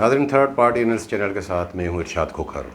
नाज़रीन, third party news channel के साथ मैं हूँ इरशाद खोखर।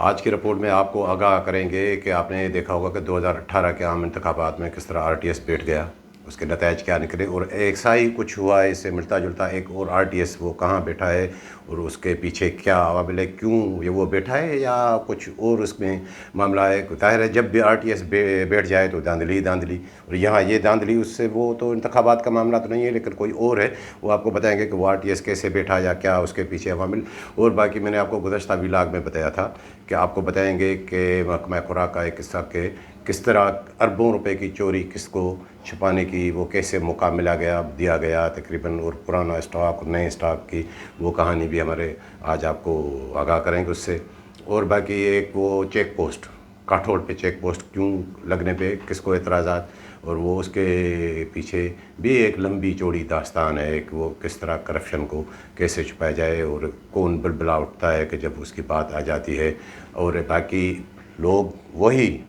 आज की रिपोर्ट में आपको आगाह करेंगे कि आपने देखा होगा कि 2018 के आम इंतखाबात में किस तरह आरटीएस बैठ गया, उसके नतायज क्या निकले और ऐसा ही कुछ हुआ है इससे मिलता जुलता एक और आरटीएस वो कहाँ बैठा है और उसके पीछे क्या अवामिल है, क्यों ये वो बैठा है या कुछ और उसमें मामला है। ज़ाहिर है जब भी आरटीएस बैठ जाए तो धांधली धांधली, और यहाँ ये धांधली उससे वो तो इंतखाबात का मामला तो नहीं है लेकिन कोई और है, वो आपको बताएंगे कि वो आरटीएस कैसे बैठा या क्या उसके पीछे अवामिल। और बाकी मैंने आपको गुज़श्ता व्लॉग में बताया था कि आपको बताएंगे कि महकमा खुराक का एक किस्सा के किस तरह अरबों रुपए की चोरी किसको छुपाने की वो कैसे मौका मिला गया दिया गया तकरीबन, और पुराना स्टॉक और नए स्टॉक की वो कहानी भी हमारे आज आपको आगाह करेंगे उससे। और बाकी एक वो चेक पोस्ट काठोड़ पे चेक पोस्ट क्यों लगने पे किसको एतराज़ात, और वो उसके पीछे भी एक लंबी चौड़ी दास्तान है कि वो किस तरह करप्शन को कैसे छुपाया जाए और कौन बुलबुला उठता है कि जब उसकी बात आ जाती है। और बाकी लोग वही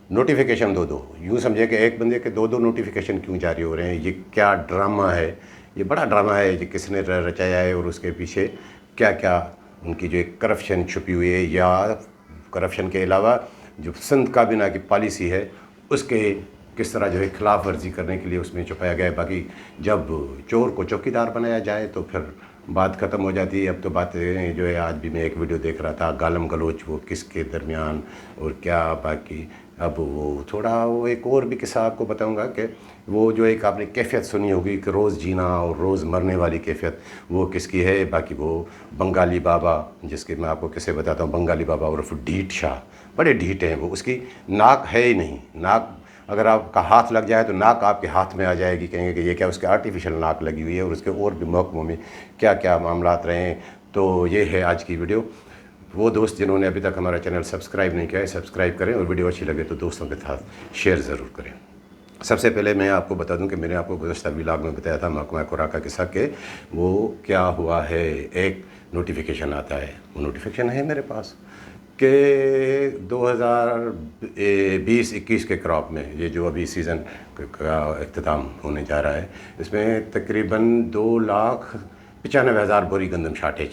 नोटिफिकेशन दो यूँ समझे कि एक बंदे के दो नोटिफिकेशन क्यों जारी हो रहे हैं, ये क्या ड्रामा है, ये बड़ा ड्रामा है ये किसने रचाया है और उसके पीछे क्या क्या उनकी जो एक करप्शन छुपी हुई है, या करप्शन के अलावा जो सिंध काबीना की पॉलिसी है उसके किस तरह जो है खिलाफ वर्जी करने के लिए उसमें छुपाया गया है। बाकी जब चोर को चौकीदार बनाया जाए तो फिर बात ख़त्म हो जाती है। अब तो बातें जो है, आज भी मैं एक वीडियो देख रहा था गालम गलोच वो किसके दरमियान और क्या बाकी। अब वो थोड़ा वो एक और भी किस्सा आपको बताऊंगा कि वो जो एक आपने कैफियत सुनी होगी कि रोज़ जीना और रोज़ मरने वाली कैफियत वो किसकी है। बाकी वो बंगाली बाबा जिसके मैं आपको किसे बताता हूँ, बंगाली बाबा उर्फ ढीठ शाह, बड़े ढीठ हैं वो, उसकी नाक है ही नहीं। नाक अगर आपका हाथ लग जाए तो नाक आपके हाथ में आ जाएगी, कहेंगे कि ये क्या उसके आर्टिफिशियल नाक लगी हुई है, और उसके और भी महकमों में क्या क्या मामलात रहे हैं। तो ये है आज की वीडियो। वो दोस्त जिन्होंने अभी तक हमारा चैनल सब्सक्राइब नहीं किया है सब्सक्राइब करें, और वीडियो अच्छी लगे तो दोस्तों के साथ शेयर ज़रूर करें। सबसे पहले मैं आपको बता दूं कि मैंने आपको गुज़श्ता व्लॉग में बताया था महकमा खुराक का किस्सा के वो क्या हुआ है। एक नोटिफिकेशन आता है, वो नोटिफिकेशन है मेरे पास कि 2020-21 के क्रॉप में ये जो अभी सीज़न का अख्ताम होने जा रहा है इसमें तकरीबन 2,95,000 बोरी गंदम शार्टेज।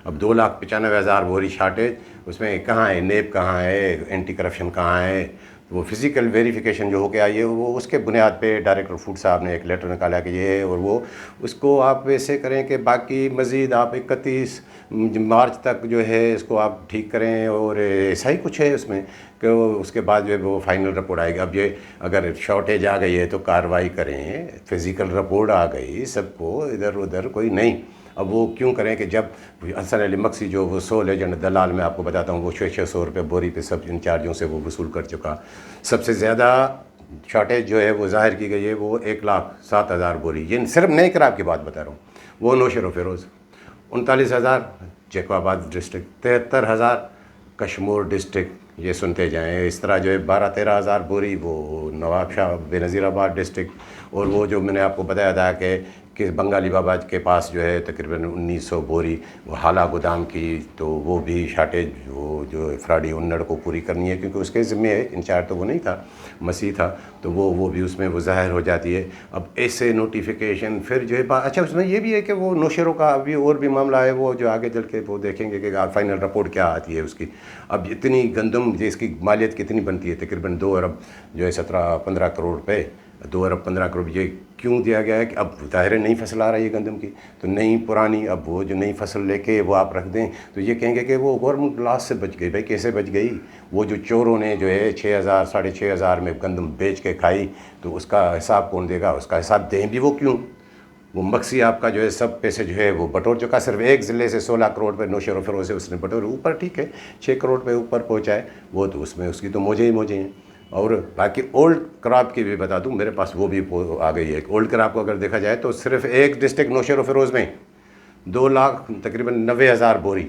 अब 2,95,000 बोरी शार्टेज, उसमें कहाँ है नेब, कहाँ है एंटी करप्शन, कहाँ है वो फिज़िकल वेरिफिकेशन जो होके आई है, वो उसके बुनियाद पे डायरेक्टर फूड साहब ने एक लेटर निकाला कि ये, और वो उसको आप वैसे करें कि बाकी मज़ीद आप 31 मार्च तक जो है इसको आप ठीक करें, और ऐसा ही कुछ है उसमें कि उसके बाद जो है वो फाइनल रिपोर्ट आएगी। अब ये अगर शॉर्टेज आ गई है तो कार्रवाई करें, फिज़िकल रिपोर्ट आ गई, सबको इधर उधर कोई नहीं। अब वो क्यों करें कि जब हसन अली मक्सी जो वो 100 लेजेंड दलाल मैं आपको बताता हूँ, वो 600 रुपये बोरी पे सब इंचार्जों से वो वसूल कर चुका। सबसे ज़्यादा शॉर्टेज जो है वो जाहिर की गई है वो 1,07,000 बोरी, ये सिर्फ नए कराब की बात बता रहा हूँ। वो नौशेर फ़िरोज़ 39,000 जैकोबाद डिस्ट्रिक्ट, 73,000 कश्मीर डिस्ट्रिक्ट, ये सुनते जाएँ। इस तरह जो है 12-13,000 बोरी वो नवाब शाह बेनज़ीराबाद डिस्ट्रिक्ट, और वो जो मैंने आपको बताया था कि बंगाली बाबा के पास जो है तकरीबन 1,900 बोरी वो हाला गोदाम की, तो वो भी शार्टेज वो जो फ्राडी उन्नड़ को पूरी करनी है क्योंकि उसके ज़िम्मे इंचार्ज तो वो नहीं था, मसीह था, तो वो भी उसमें वो ज़ाहिर हो जाती है। अब ऐसे नोटिफिकेशन फिर जो है अच्छा उसमें ये भी है कि वो नौशेरों का अभी और भी मामला है, वो जो आगे चल के वो देखेंगे कि फाइनल रिपोर्ट क्या आती है उसकी। अब इतनी गंदम जिसकी मालियत कितनी बनती है तकरीबन 2 अरब जो है 17-15 करोड़ रुपये, 2 अरब 15 करोड़, ये क्यों दिया गया है कि अब ज़ाहिर है नई फसल आ रही है गंदम की, तो नई पुरानी, अब वो जो नई फसल लेके वो आप रख दें तो ये कहेंगे कि वो गवर्नमेंट लॉस से बच गई। भाई कैसे बच गई? वो जो चोरों ने जो है 6,000 6,500 में गंदम बेच के खाई, तो उसका हिसाब कौन देगा? उसका हिसाब दें भी वो क्यों? वो मक्सी आपका जो है सब पैसे जो है वो बटोर चुका, सिर्फ एक ज़िले से 16 करोड़ पे नौशेर फ़िरोज़ से उसने बटोर, ऊपर ठीक है 6 करोड़ पे ऊपर पहुँचाए वो, तो उसमें उसकी तो मौजे ही मौजे हैं। और बाकी ओल्ड क्रॉप की भी बता दूं, मेरे पास वो भी आ गई है। ओल्ड क्रॉप को अगर देखा जाए तो सिर्फ एक डिस्ट्रिक्ट नौशेर फ़िरोज़ में 2 लाख तकरीबन 90,000 बोरी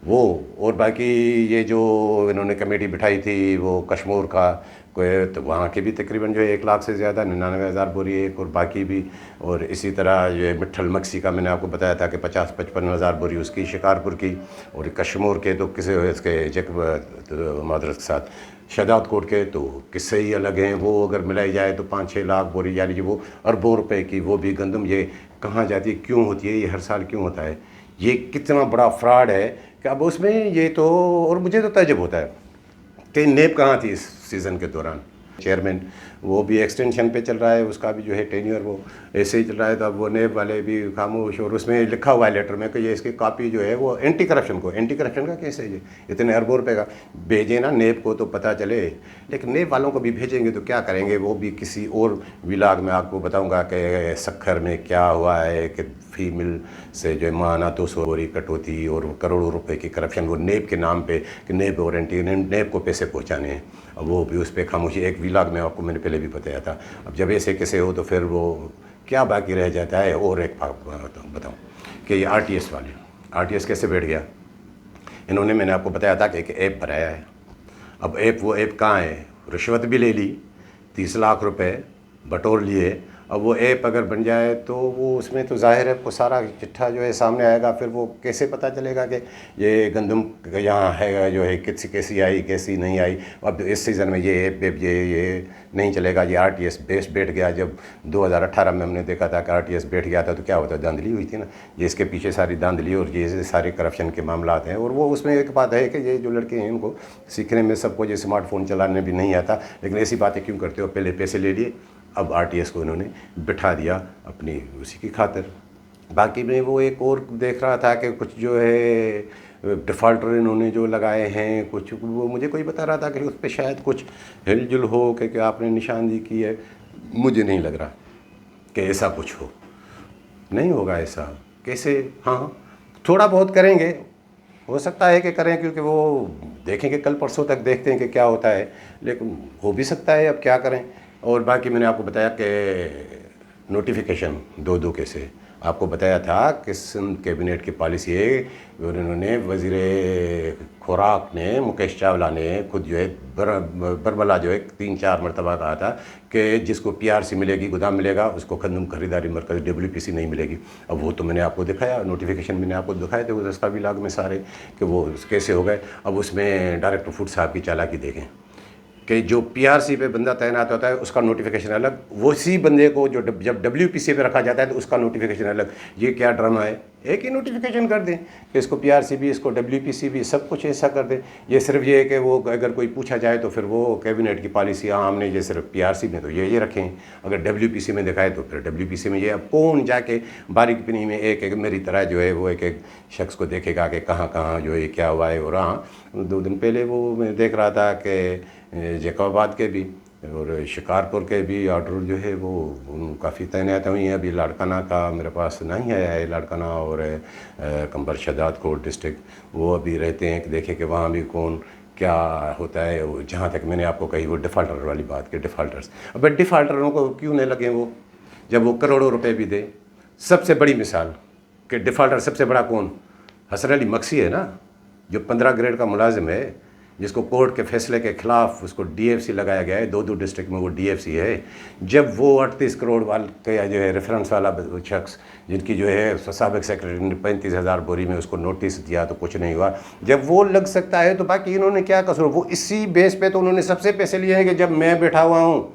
वो, और बाकी ये जो इन्होंने कमेटी बिठाई थी वो कश्मीर का कोई, तो वहाँ के भी तकरीबन जो है 1 लाख से ज़्यादा 99,000 बोरी एक, और बाकी भी। और इसी तरह ये मिट्ठल मक्सी का मैंने आपको बताया था कि 50-55,000 बोरी उसकी, शिकारपुर की, और कश्मीर के तो किसी इसके जक मादरस के साथ शहदाद कोट के तो किस्से ही अलग हैं। वो अगर मिलाई जाए तो 5-6 लाख बोरी, यानी कि वो अरबों रुपए की वो भी गंदम ये कहाँ जाती है, क्यों होती है, ये हर साल क्यों होता है, ये कितना बड़ा फ्रॉड है कि अब उसमें ये तो। और मुझे तो ताज्जुब होता है कि नेब कहाँ थी इस सीज़न के दौरान। चेयरमैन वो भी एक्सटेंशन पे चल रहा है, उसका भी जो है टेन्योर वो ऐसे ही चल रहा है, तो अब वो नेब वाले भी खामोश। और उसमें लिखा हुआ है लेटर में कि ये इसकी कॉपी जो है वो एंटी करप्शन का केस है, ये इतने अरबों रुपए का भेजे ना नेब को तो पता चले। लेकिन नेब वालों को भी भेजेंगे तो क्या करेंगे, वो भी किसी और विलाग में आपको बताऊँगा कि सखर में क्या हुआ है कि फीमेल से जो है माना 200 बोरी कटौती और करोड़ों रुपए की करप्शन, वो नेब के नाम पे कि नेब वारंटी, नेब को पैसे पहुंचाने हैं। अब वो भी उस पर खामोशी, एक विलाग में आपको मैंने पहले भी बताया था। अब जब ऐसे कैसे हो तो फिर वो क्या बाकी रह जाता है। और एक बताऊँ कि ये RTS वाले, RTS कैसे बैठ गया। इन्होंने, मैंने आपको बताया था कि एक ऐप बनाया है। अब वो ऐप कहाँ है, रिश्वत भी ले ली, 30 लाख रुपए बटोर लिए। अब वो ऐप अगर बन जाए तो वो उसमें तो जाहिर है आपको सारा चिट्ठा जो है सामने आएगा। फिर वो कैसे पता चलेगा कि ये गंदम यहाँ है जो है कैसी आई कैसी नहीं आई। अब इस सीज़न में ये ऐप ये नहीं चलेगा, ये RTS बेस बैठ गया। जब 2018 में हमने देखा था कि RTS बैठ गया था तो क्या होता, धांधली हुई थी ना। ये इसके पीछे सारी धांधली और ये सारे करप्शन के मामला हैं। और वो उसमें एक बात है कि ये जो लड़के हैं इनको सीखने में सबको ये स्मार्टफोन चलाने भी नहीं आता, लेकिन ऐसी बातें क्यों करते हो, पहले पैसे ले लिए, अब RTS को इन्होंने बिठा दिया अपनी उसी की खातिर। बाकी में वो एक और देख रहा था कि कुछ जो है डिफ़ॉल्टर इन्होंने जो लगाए हैं कुछ, वो मुझे कोई बता रहा था कि उस पर शायद कुछ हिलजुल हो कि आपने निशानदेही की है। मुझे नहीं लग रहा कि ऐसा कुछ हो, नहीं होगा ऐसा कैसे। हाँ, थोड़ा बहुत करेंगे, हो सकता है कि करें, क्योंकि वो देखेंगे कल परसों तक देखते हैं कि क्या होता है, लेकिन हो भी सकता है, अब क्या करें। और बाकी मैंने आपको बताया कि नोटिफिकेशन 2-2 कैसे आपको बताया था कि सिंध कैबिनेट की पॉलिसी है। उन्होंने वज़ीर खुराक ने, मुकेश चावला ने खुद जो है बरबला जो है 3-4 मरतबा कहा था कि जिसको PRC मिलेगी, गोदाम मिलेगा, उसको गंदम खरीदारी मरकज़ WPC नहीं मिलेगी। अब वो तो मैंने आपको दिखाया, नोटिफिकेशन मैंने आपको दिखाए थे वो दस्तावेज़ में सारे कि वो कैसे हो गए। अब उसमें डायरेक्टर फूड साहब की चालाकी देखें कि जो PRC पे बंदा तैनात होता है उसका नोटिफिकेशन अलग, वो इसी बंदे को जो जब WPC पे रखा जाता है तो उसका नोटिफिकेशन अलग। ये क्या ड्रामा है, एक ही नोटिफिकेशन कर दें कि इसको PRC भी, इसको WPC भी, सब कुछ ऐसा कर दें। ये सिर्फ ये है कि वो अगर कोई पूछा जाए तो फिर वो कैबिनेट की पॉलिसी, हाँ हमने ये सिर्फ PRC में तो ये रखें, अगर WPC में दिखाए तो फिर WPC में ये। अब कौन जाके बारीक पिनी में एक मेरी तरह जो है वो एक शख्स को देखेगा कि कहाँ कहाँ जो है क्या हुआ है। और हाँ, 2 दिन पहले वो मैं देख रहा था कि जैकोबाबाद के भी और शिकारपुर के भी ऑर्डर जो है वो काफ़ी तैनात हुई हैं। अभी लाड़काना का मेरे पास नहीं आया है, लाड़काना और कंबर शहदाद कोट डिस्ट्रिक्ट, वो अभी रहते हैं कि देखें कि वहाँ भी कौन क्या होता है। जहाँ तक मैंने आपको कही वो डिफ़ाल्टर वाली बात के डिफ़ाल्टर्स, अब डिफ़ाल्टरों को क्यों नहीं लगे वो, जब वो करोड़ों रुपए भी दे। सबसे बड़ी मिसाल कि डिफ़ाल्टर सबसे बड़ा कौन, हसन अली मक्सी है ना, जो 15 ग्रेड का मुलाजिम है, जिसको कोर्ट के फैसले के ख़िलाफ़ उसको DFC लगाया गया है। 2 डिस्ट्रिक्ट में वो DFC है। जब वो 38 करोड़ वाल का जो है रेफरेंस वाला शख्स, जिनकी जो है साबिक़ सेक्रेटरी ने 35,000 बोरी में उसको नोटिस दिया तो कुछ नहीं हुआ, जब वो लग सकता है तो बाकी इन्होंने क्या कसूर। वो इसी बेस पे तो उन्होंने सबसे पैसे लिए हैं कि जब मैं बैठा हुआ हूँ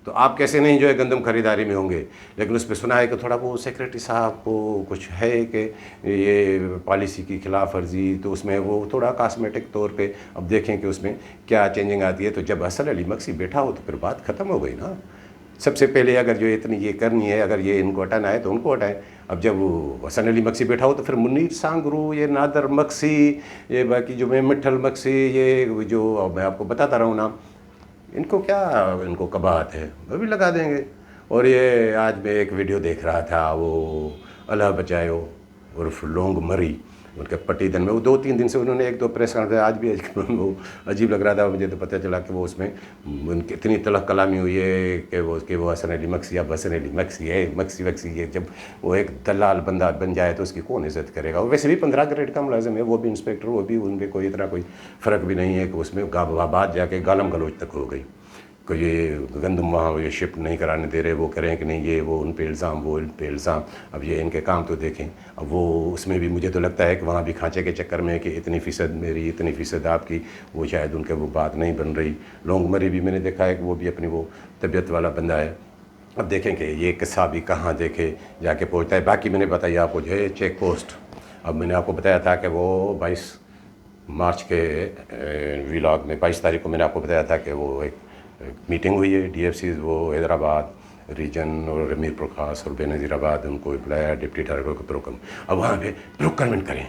तो आप कैसे नहीं जो है गंदम खरीदारी में होंगे। लेकिन उस पर सुना है कि थोड़ा वो सेक्रेटरी साहब को कुछ है कि ये पॉलिसी की खिलाफ वर्जी, तो उसमें वो थोड़ा कॉस्मेटिक तौर पे अब देखें कि उसमें क्या चेंजिंग आती है। तो जब हसन अली मक्सी बैठा हो तो फिर बात ख़त्म हो गई ना। सबसे पहले अगर जो इतनी ये करनी है, अगर ये इनको हटाना है तो उनको हटाएं। अब जब वो हसन अली मक्सी बैठा हो तो फिर मुनीर सांगरू, ये नादर मक्सी, ये बाकी जो मैं मिठल मक्सी, ये जो मैं आपको बताता रहा हूँ ना, इनको क्या, इनको कबाहत है, वो भी लगा देंगे। और ये आज मैं एक वीडियो देख रहा था, वो अल्लाह बचाओ उर्फ लोंग मरी, उनके पट्टीदन में वो 2-3 दिन से उन्होंने 1-2 प्रेस कॉन्फ्रेंस, आज भी वो अजीब लग रहा था मुझे। तो पता चला कि वो उसमें उनकी इतनी तलख कलामी हुई है कि वो हसन अली मक्सी, अब हसन अली मक्सी है, मक्सी है। जब वो एक दलाल बंदा बन जाए तो उसकी कौन इज़्ज़त करेगा। वो वैसे भी 15 ग्रेड का मुलाजिम है, वो भी इंस्पेक्टर, वो भी, उनके कोई इतना कोई फ़र्क भी नहीं है कि उसमें बात जाके गालम गलोच तक हो गई। कि ये गंदम वहाँ ये शिफ्ट नहीं कराने दे रहे, वो कह रहे हैं कि नहीं ये वो उन पे इल्ज़ाम वो इन पे इल्ज़ाम। अब ये इनके काम तो देखें। अब वो उसमें भी मुझे तो लगता है कि वहाँ भी खांचे के चक्कर में कि इतनी फ़ीसद मेरी इतनी फ़ीसद आपकी, वो शायद उनके वो बात नहीं बन रही। लोंगमरी भी मैंने देखा है कि वो भी अपनी वो तबीयत वाला बंदा है। अब देखें कि ये किस्सा भी कहाँ देखे जाके पहुँचता है। बाकी मैंने बताया आपको जो है चेक पोस्ट, अब मैंने आपको बताया था कि वो 22 मार्च के व्लॉग में 22 तारीख को मैंने आपको बताया था कि वो एक मीटिंग हुई है डीएफसी वो हैदराबाद रीजन और रमीर प्रकाश और बेनज़ीराबाद, उनको बुलाया डिप्टी डायरेक्टर को प्रोक्योरमेंट। अब वहाँ पे प्रोक्योरमेंट करें,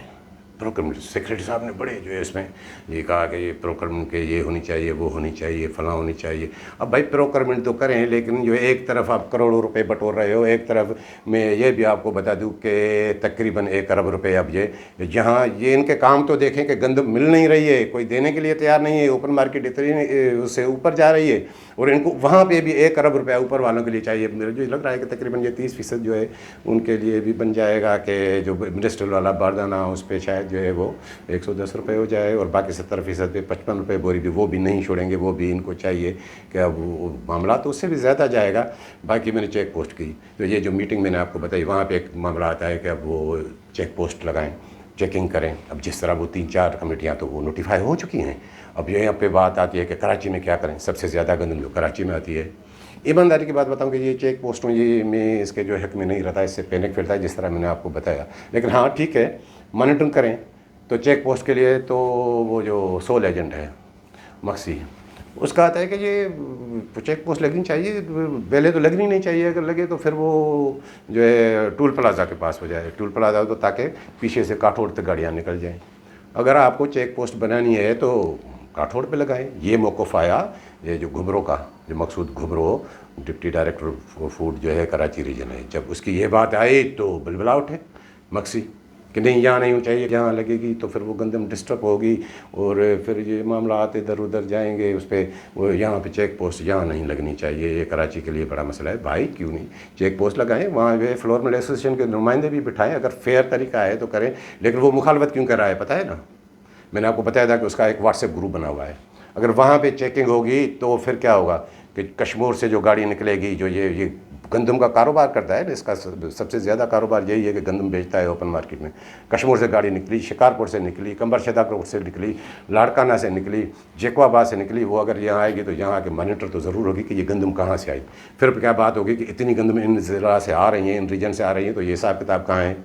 प्रोक्योरमेंट सेक्रेटरी साहब ने बड़े जो है इसमें ये कहा कि ये प्रोक्योरमेंट के ये होनी चाहिए वो होनी चाहिए फलां होनी चाहिए। अब भाई प्रोक्योरमेंट तो करें, लेकिन जो एक तरफ आप करोड़ों रुपए बटोर रहे हो, एक तरफ मैं ये भी आपको बता दूं कि तकरीबन 1 अरब रुपए अब ये यहाँ ये इनके काम तो देखें कि गंदम मिल नहीं रही है, कोई देने के लिए तैयार नहीं है, ओपन मार्केट इतनी उससे ऊपर जा रही है और इनको वहाँ पे भी 1 अरब रुपया ऊपर वालों के लिए चाहिए। मेरे जो लग रहा है कि तकरीबन ये 30% जो है उनके लिए भी बन जाएगा कि जो मिनिस्ट्रियल वाला बारदाना उस पर शायद जो है वो 110 रुपये हो जाए और बाकी 70% पे 55 रुपये बोरी भी वो भी नहीं छोड़ेंगे, वो भी इनको चाहिए कि अब वो मामला तो उससे भी ज़्यादा जाएगा। बाकी मैंने चेक पोस्ट की, तो ये जो मीटिंग मैंने आपको बताई वहाँ पे एक मामला आता है कि अब वो चेक पोस्ट लगाएं, चेकिंग करें। अब जिस तरह वो 3-4 कमेटियाँ तो वो नोटिफाई हो चुकी हैं। अब ये यहाँ पे बात आती है कि कराची में क्या करें, सबसे ज़्यादा गंदम जो कराची में आती है। ईमानदारी की बात बताऊं कि ये चेक पोस्टों ये मैं इसके जो हक में नहीं रहता, इससे पैनिक फैलता है जिस तरह मैंने आपको बताया। लेकिन हाँ ठीक है, मॉनिटरिंग करें। तो चेक पोस्ट के लिए तो वो जो सोल एजेंट है मक्सी, उसका आता है कि ये चेक पोस्ट लगनी चाहिए, पहले तो लगनी नहीं चाहिए, अगर लगे तो फिर वो जो है टूल प्लाज़ा के पास हो जाए, टूल प्लाज़ा हो तो ताकि पीछे से काठोड़ तक गाड़ियाँ निकल जाएँ। अगर आपको चेक पोस्ट बनानी है तो काठोड़ पे लगाएं। ये मौक़िफ़ आया ये जो घुमरो का, जो मकसूद घुमरो डिप्टी डायरेक्टर फूड जो है कराची रीजन है, जब उसकी ये बात आई तो बलबला उठे मक्सी कि नहीं यहाँ नहीं चाहिए, जहाँ लगेगी तो फिर वो गंदम डिस्टर्ब होगी और फिर ये मामला आते इधर उधर जाएंगे उस पर, वो यहाँ पे चेक पोस्ट यहाँ नहीं लगनी चाहिए, ये कराची के लिए बड़ा मसला है। भाई क्यों नहीं चेक पोस्ट लगाएं, वहाँ जो फ्लोर मिल एसोसिएशन के नुमाइंदे भी बिठाएं, अगर फेयर तरीका है तो करें। लेकिन वो मुखालफत क्यों कर रहा है पता है ना, मैंने आपको बताया था कि उसका एक व्हाट्सएप ग्रुप बना हुआ है। अगर वहाँ पे चेकिंग होगी तो फिर क्या होगा कि कश्मीर से जो गाड़ी निकलेगी जो ये गंदम का कारोबार करता है, इसका सबसे ज़्यादा कारोबार यही है कि गंदम बेचता है ओपन मार्केट में। कश्मीर से गाड़ी निकली, शिकारपुर से निकली, कंबर शदापुर से निकली, लाड़काना से निकली, जेकवाबाद से निकली, वो अगर यहाँ आएगी तो यहाँ आके मॉनिटर तो ज़रूर होगी कि ये गंदम कहाँ से आई। फिर क्या बात होगी कि इतनी गंदम इन ज़िला से आ रही हैं, इन रीजन से आ रही हैं, तो ये हिसाब किताब कहाँ है।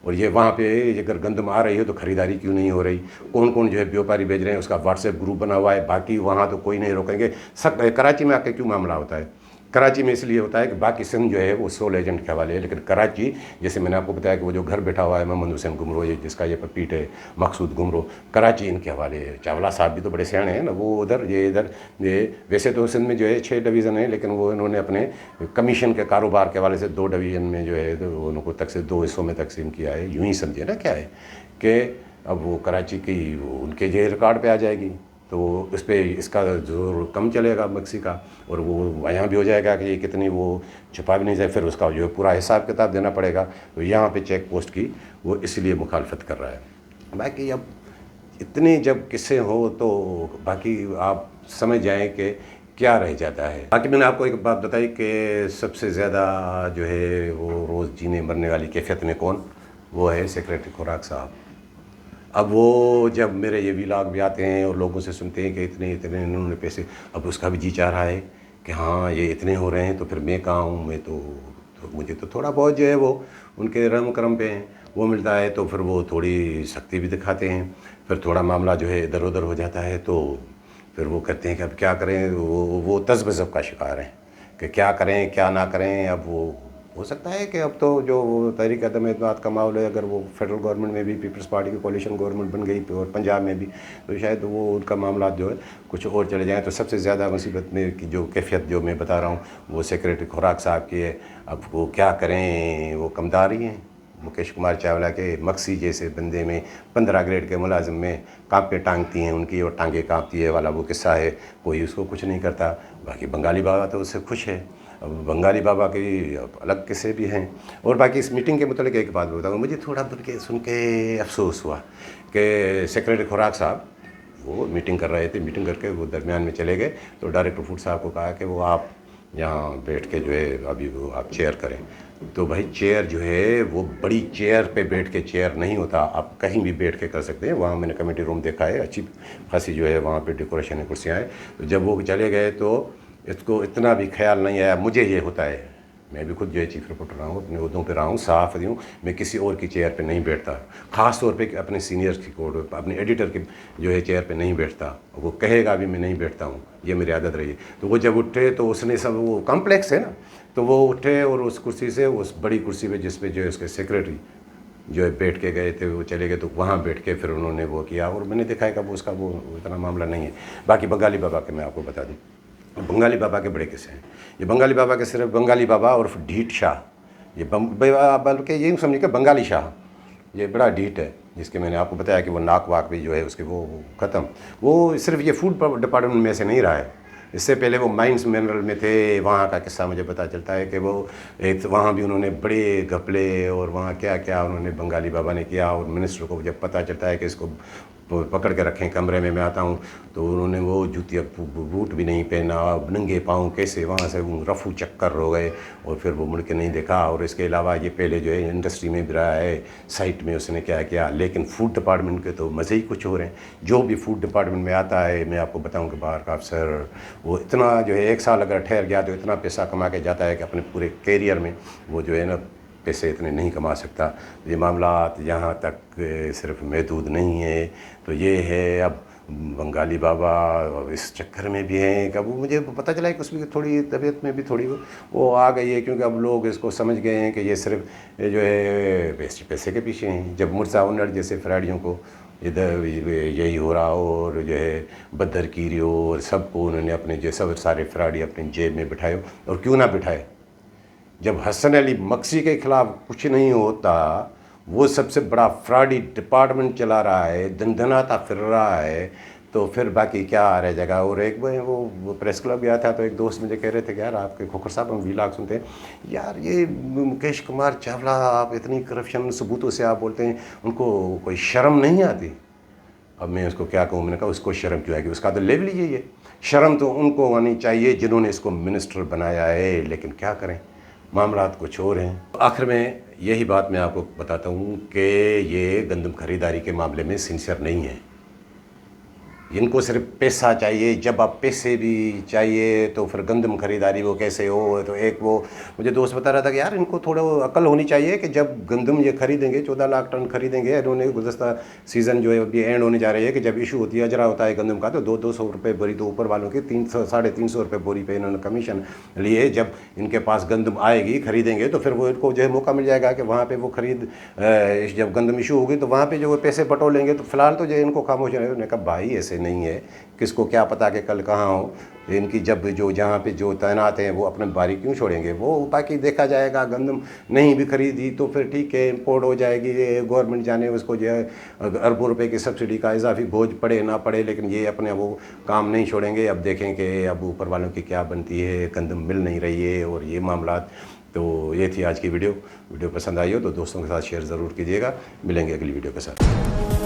और ये वहाँ पे अगर गंदम आ रही है तो ख़रीदारी क्यों नहीं हो रही, कौन कौन जो है व्यापारी भेज रहे हैं, उसका व्हाट्सएप ग्रुप बना हुआ है। बाकी वहाँ तो कोई नहीं रोकेंगे। सब कराची में आके क्यों मामला होता है, कराची में इसलिए होता है कि बाकी सिंध जो है वो सोल एजेंट के हवाले है, लेकिन कराची जैसे मैंने आपको बताया कि वो जो घर बैठा हुआ है मोहम्मद हुसैन घुमरो, ये जिसका ये पीठ है मकसूद घुमरो, कराची इनके हवाले है। चावला साहब भी तो बड़े सियाणे हैं ना, वो उधर ये इधर ये वैसे तो सिंध में जो है 6 डिवीज़न है, लेकिन वो इन्होंने अपने कमीशन के कारोबार के हवाले से 2 डिवीज़न में जो है तो उनको तक से 2 हिस्सों में तकसीम किया है। यूँ ही समझे ना क्या है कि अब वो कराची की उनके जो रिकॉर्ड पर आ जाएगी तो उस पर इसका जोर कम चलेगा मक्सी का, और वो यहाँ भी हो जाएगा कि ये कितनी वो छुपा भी नहीं जाए, फिर उसका जो पूरा हिसाब किताब देना पड़ेगा। तो यहाँ पे चेक पोस्ट की वो इसलिए मुखालफत कर रहा है। बाकी अब इतने जब किस्से हो तो बाकी आप समझ जाएं कि क्या रह जाता है। बाकी मैंने आपको एक बात बताई कि सबसे ज़्यादा जो है वो रोज़ जीने मरने वाली कैफियत में कौन, वो है सेक्रेटरी खुराक साहब। अब वो जब मेरे ये व्लॉग भी आते हैं और लोगों से सुनते हैं कि इतने इतने इन्होंने पैसे, अब उसका भी जी चाह रहा है कि हाँ ये इतने हो रहे हैं तो फिर मैं कहाँ हूँ, मैं तो मुझे तो थोड़ा बहुत जो है वो उनके रहम करम पे हैं वो मिलता है, तो फिर वो थोड़ी सख्ती भी दिखाते हैं। फिर थोड़ा मामला जो है इधर उधर हो जाता है तो फिर वो कहते हैं कि अब क्या करें, वो तज़ब्ज़ब का शिकार हैं कि क्या करें क्या ना करें। अब वो हो सकता है कि अब तो जो तहरीक अदम एतमाद का माहौल है, अगर वो फेडरल गवर्नमेंट में भी पीपल्स पार्टी की कोalition गवर्नमेंट बन गई और पंजाब में भी, तो शायद वो उनका मामला जो है कुछ और चले जाएँ। तो सबसे ज़्यादा मुसीबत में की जो कैफियत जो मैं बता रहा हूँ वो सेक्रेटरी खुराक साहब की है। अब वो क्या करें, वो कमदारी हैं मुकेश कुमार चावला के मक्सी जैसे बंदे में 15 ग्रेड के मुलाजिम में कांपे टांगती हैं उनकी और टांगे कांपती है वाला वो किस्सा है, कोई उसको कुछ नहीं करता। बाकी बंगाली बाबा तो उससे खुश है। अब बंगाली बाबा के अलग किस्से भी हैं। और बाकी इस मीटिंग के मतलब एक बात बताऊँ, मुझे थोड़ा सुन के अफसोस हुआ कि सेक्रेटरी खुराक साहब वो मीटिंग कर रहे थे, मीटिंग करके वो दरमियान में चले गए। तो डायरेक्टर फूड साहब को कहा कि वो आप यहाँ बैठ के जो है अभी वो आप चेयर करें। तो भाई चेयर जो है वो बड़ी चेयर पे बैठ के चेयर नहीं होता, आप कहीं भी बैठ के कर सकते हैं। वहाँ मैंने कमेटी रूम देखा है, अच्छी खासी जो है वहाँ पे डेकोरेशन है, कुर्सियाँ हैं। तो जब वो चले गए तो इसको इतना भी ख्याल नहीं आया। मुझे ये होता है, मैं भी खुद जो है चीफ रिपोर्टर रहा हूँ, अपने उहदों पे रहा हूँ, सहाफ़ी हूँ, मैं किसी और की चेयर पे नहीं बैठता, ख़ास तौर पे अपने सीनियर्स की कोड अपने एडिटर की जो है चेयर पे नहीं बैठता। वो कहेगा भी मैं नहीं बैठता हूँ, ये मेरी आदत रही। तो वो जब उठे तो उसने सब, वो कॉम्प्लेक्स है ना, तो वो उठे और उस कुर्सी से, उस बड़ी कुर्सी पे जिस पे जो है उसके सेक्रेटरी जो है बैठ के गए थे, वो चले गए। तो वहाँ बैठ के फिर उन्होंने वो किया और मैंने देखा है कि वो उसका वो इतना मामला नहीं है। बाकी बंगाली बाबा के मैं आपको बता दूँ, बंगाली बाबा के बड़े किस्से हैं। ये बंगाली बाबा के सिर्फ बंगाली बाबा और ढीठ शाह, ये बल्कि ये समझिए कि बंगाली शाह, ये बड़ा ढीठ है, जिसके मैंने आपको बताया कि वो नाक वाक भी जो है उसके वो ख़त्म। वो सिर्फ ये फूड डिपार्टमेंट में से नहीं रहा है, इससे पहले वो माइंस मिनरल में थे। वहाँ का किस्सा मुझे पता चलता है कि वो एक वहाँ भी उन्होंने बड़े घपले और वहाँ क्या क्या उन्होंने बंगाली बाबा ने किया। और मिनिस्टर को जब पता चलता है कि इसको पकड़ के रखें कमरे में, मैं आता हूँ, तो उन्होंने वो जूतिया बूट भी नहीं पहना, नंगे पाँव कैसे वहाँ से रफू चक्कर हो गए और फिर वो मुड़ के नहीं देखा। और इसके अलावा ये पहले जो है इंडस्ट्री में भी रहा है, साइट में उसने क्या किया। लेकिन फूड डिपार्टमेंट के तो मज़े ही कुछ हो रहे हैं। जो भी फूड डिपार्टमेंट में आता है, मैं आपको बताऊँ कि बाहर का अफसर वो इतना जो है 1 साल अगर ठहर गया तो इतना पैसा कमा के जाता है कि अपने पूरे कैरियर में वो जो है ना पैसे इतने नहीं कमा सकता। ये मामला यहाँ तक सिर्फ महदूद नहीं है। तो ये है, अब बंगाली बाबा इस चक्कर में भी हैं कि अब मुझे पता चला है कि उसकी थोड़ी तबीयत में भी थोड़ी वो आ गई है, क्योंकि अब लोग इसको समझ गए हैं कि ये सिर्फ जो है पैसे के पीछे हैं। जब मुर्सा उन्नड़ जैसे फ्राडियों को इधर यही हो रहा हो और जो है बदर कीरियो और सबको उन्होंने अपने जो सब सारे फ्राडी अपनी जेब में बिठाए, और क्यों ना बिठाए। जब हसन अली मक्सी के ख़िलाफ़ कुछ नहीं होता, वो सबसे बड़ा फ्रॉडी डिपार्टमेंट चला रहा है, दनदनाता फिर रहा है, तो फिर बाकी क्या रह जाएगा। और एक वो प्रेस क्लब गया था तो एक दोस्त मुझे कह रहे थे कि यार आपके खोखर साहब हम वीलाग सुनते हैं, यार ये मुकेश कुमार चावला आप इतनी करप्शन सबूतों से आप बोलते हैं, उनको कोई शर्म नहीं आती। अब मैं उसको क्या कहूँ, मैंने कहा उसको शर्म क्यों आएगी, उसका तो लेवल ही यही है। शर्म तो उनको आनी चाहिए जिन्होंने इसको मिनिस्टर बनाया है, लेकिन क्या करें, मामलात कुछ और हैं। आखिर में यही बात मैं आपको बताता हूँ कि ये गंदम खरीदारी के मामले में सिंसियर नहीं है। इनको सिर्फ पैसा चाहिए। जब आप पैसे भी चाहिए तो फिर गंदम खरीदारी वो कैसे हो। तो एक वो मुझे दोस्त बता रहा था कि यार इनको थोड़ा अकल होनी चाहिए कि जब गंदम ये खरीदेंगे 14 लाख टन खरीदेंगे, इन्होंने गुज़श्ता सीज़न जो है अभी एंड होने जा रही है कि जब इशू होती है अजरा होता है गंदम का, तो 200 रुपये बोरी, तो ऊपर वालों के 300 350 रुपये बोरी पे इन्होंने कमीशन लिए। जब इनके पास गंदम आएगी खरीदेंगे तो फिर वो इनको जो है मौका मिल जाएगा कि वहाँ पर वो खरीद, जब गंदम इशू होगी तो वहाँ पर जो वो पैसे बटोलेंगे। तो फिलहाल तो जो इनको खामोश रहे। उन्होंने कहा भाई ऐसे नहीं है, किसको क्या पता कि कल कहाँ हो। इनकी जब जो जहाँ पे जो तैनात हैं वो अपने बारी क्यों छोड़ेंगे, वो बाकी देखा जाएगा। गंदम नहीं भी खरीदी तो फिर ठीक है, इम्पोर्ट हो जाएगी, गवर्नमेंट जाने उसको जो है अरबों रुपए की सब्सिडी का इजाफी बोझ पड़े ना पड़े, लेकिन ये अपने वो काम नहीं छोड़ेंगे। अब देखें कि अब ऊपर वालों की क्या बनती है, गंदम मिल नहीं रही है और ये मामला। तो ये थी आज की वीडियो पसंद आई हो तो दोस्तों के साथ शेयर ज़रूर कीजिएगा। मिलेंगे अगली वीडियो के साथ।